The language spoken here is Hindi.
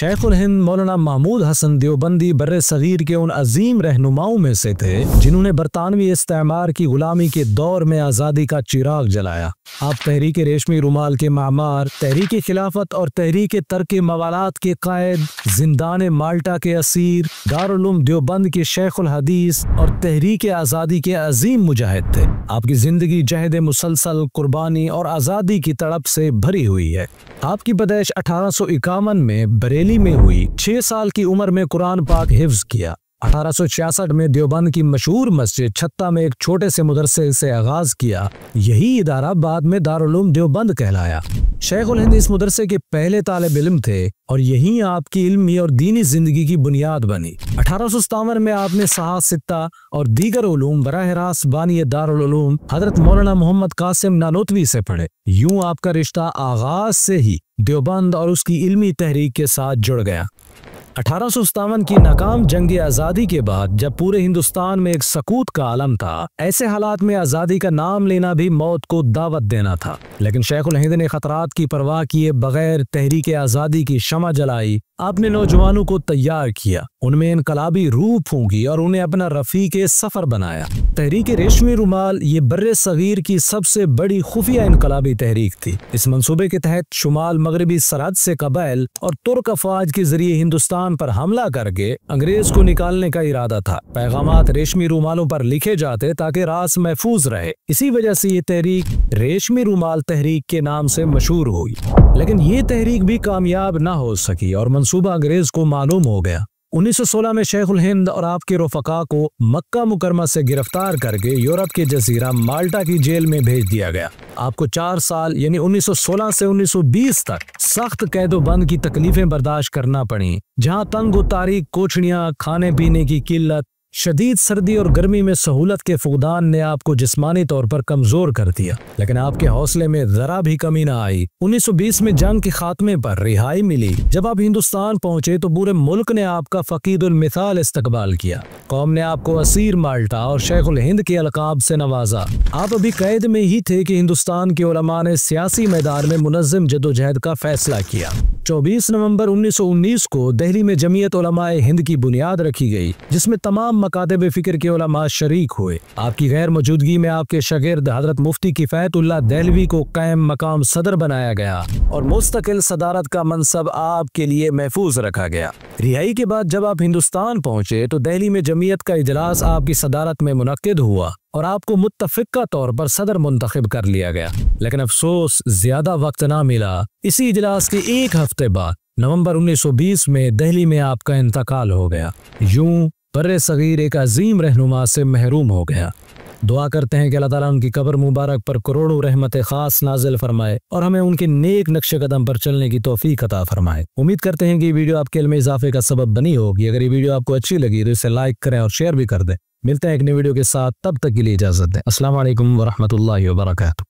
शेखुल हिंद मौलाना महमूद हसन देवबंदी बर्रे सगीर के उन अजीम रहनुमाओं में से थे जिन्होंने बरतानवी इस्तेमार की गुलामी के दौर में आज़ादी का चिराग जलाया। आप तहरीक रेशमी रुमाल के मामार, तहरीक खिलाफत और तहरीक तरक मवालात के कायद, जिंदान माल्टा के असीर, दारुल उलूम देवबंद के शेखुल हदीस और तहरीक आज़ादी के अजीम मुजाहिद थे। आपकी जिंदगी जहद मुसलसल, कुर्बानी और आज़ादी की तड़प से भरी हुई है। आपकी पैदाइश 1851 में बरेली में हुई। 6 साल की उम्र में कुरान पाक हिफ्ज किया। 1866 में देवबंद की मशहूर मस्जिद छत्ता में एक छोटे से मदरसे से आगाज किया। यही इदारा बाद में दारुल उलूम देवबंद कहलाया। शेखुल हिंद इस मदरसे के पहले तालिब इल्म थे और यही आपकी इल्मी और दीनी जिंदगी की बुनियाद बनी। 1857 में आपने सहाह सित्ता और दीगर उलूम बराह रास्त बानी दारुल उलूम हजरत मौलाना मोहम्मद कासिम नानोतवी से पढ़े। यूं आपका रिश्ता आगाज से ही देवबंद और उसकी इल्मी तहरीक के साथ जुड़ गया। 1857 की नाकाम जंग आज़ादी के बाद जब पूरे हिंदुस्तान में एक सकूत का आलम था, ऐसे हालात में आज़ादी का नाम लेना भी मौत को दावत देना था। लेकिन शेखुल हिंद ने खतरात की परवाह किए बगैर तहरीक आज़ादी की शमा जलाई। आपने नौजवानों को तैयार किया, उनमें इनकलाबी रूह फूंकी और उन्हें अपना रफीक सफर बनाया। तहरीक रेशमी रुमाल ये बर्रे सगीर की सबसे बड़ी खुफिया इनकलाबी तहरीक थी। इस मंसूबे के तहत शुमाल मगरबी सरहद से कबाइल और तुर्क अफवाज के जरिए हिंदुस्तान पर हमला करके अंग्रेज को निकालने का इरादा था। पैगामात रेशमी रुमालों पर लिखे जाते ताकि रास महफूज रहे। इसी वजह से ये तहरीक रेशमी रुमाल तहरीक के नाम से मशहूर हुई। लेकिन ये तहरीक भी कामयाब न हो सकी और मंसूबा अंग्रेज को मालूम हो गया। 1916 में शेखुल हिंद और आपके रफ़का को मक्का मुकरमा से गिरफ्तार करके यूरोप के जजीरा माल्टा की जेल में भेज दिया गया। आपको 4 साल यानी 1916 से 1920 तक सख्त कैदोबंद की तकलीफें बर्दाश्त करना पड़ी, जहां तंग व तारीक कोठरियां, खाने पीने की किल्लत, शदीद सर्दी और गर्मी में सहूलत के फुकदान ने आपको जिस्मानी तौर पर कमजोर कर दिया। लेकिन आपके हौसले में जरा भी कमी न आई। 1920 में जंग के खात्मे पर रिहाई मिली। जब आप हिंदुस्तान पहुंचे तो पूरे मुल्क ने आपका फकीदुल मिसाल इस्तकबाल किया। कौम ने आपको असीर माल्टा और शेखुल हिंद के अलकाब से नवाजा। आप अभी कैद में ही थे कि हिंदुस्तान के उलमा ने सियासी मैदान में मुनज़्ज़म जद्दोजहद का फैसला किया। 24 नवंबर 1919 को दिल्ली में जमीयत उलमाए हिंद की बुनियाद रखी गई, जिसमें तमाम मकातब फिक्र के उलमा शरीक हुए। आपकी गैर मौजूदगी में आपके शागिर्द हजरत मुफ्ती किफायतुल्लाह देहलवी को कायम मकाम सदर बनाया गया और मुस्तकिल सदारत का मनसब आपके लिए महफूज रखा गया। रिहाई के बाद जब आप हिंदुस्तान पहुंचे तो दिल्ली में जमीयत का इजलास आपकी सदारत में मुनक्किद हुआ और आपको मुत्तफिका तौर पर सदर मुंतखब कर लिया गया। लेकिन अफसोस ज्यादा वक्त ना मिला। इसी इजलास के 1 हफ्ते बाद नवंबर 1920 में दिल्ली में आपका इंतकाल हो गया। यूं बर्रे सगीर एक अजीम रहनुमा से महरूम हो गया। दुआ करते हैं कि अल्लाह ताला उनकी कब्र मुबारक पर करोड़ों रहमत खास नाजिल फरमाए और हमें उनके नेक नक्शे कदम पर चलने की तौफीक अता फरमाए। उम्मीद करते हैं कि ये वीडियो आपके इल्म इजाफे का सबब बनी होगी। अगर ये वीडियो आपको अच्छी लगी तो इसे लाइक करें और शेयर भी कर दें। मिलते हैं एक नई वीडियो के साथ, तब तक के लिए इजाजत दें। अस्सलाम वालेकुम व रहमतुल्लाहि व बरकातहू।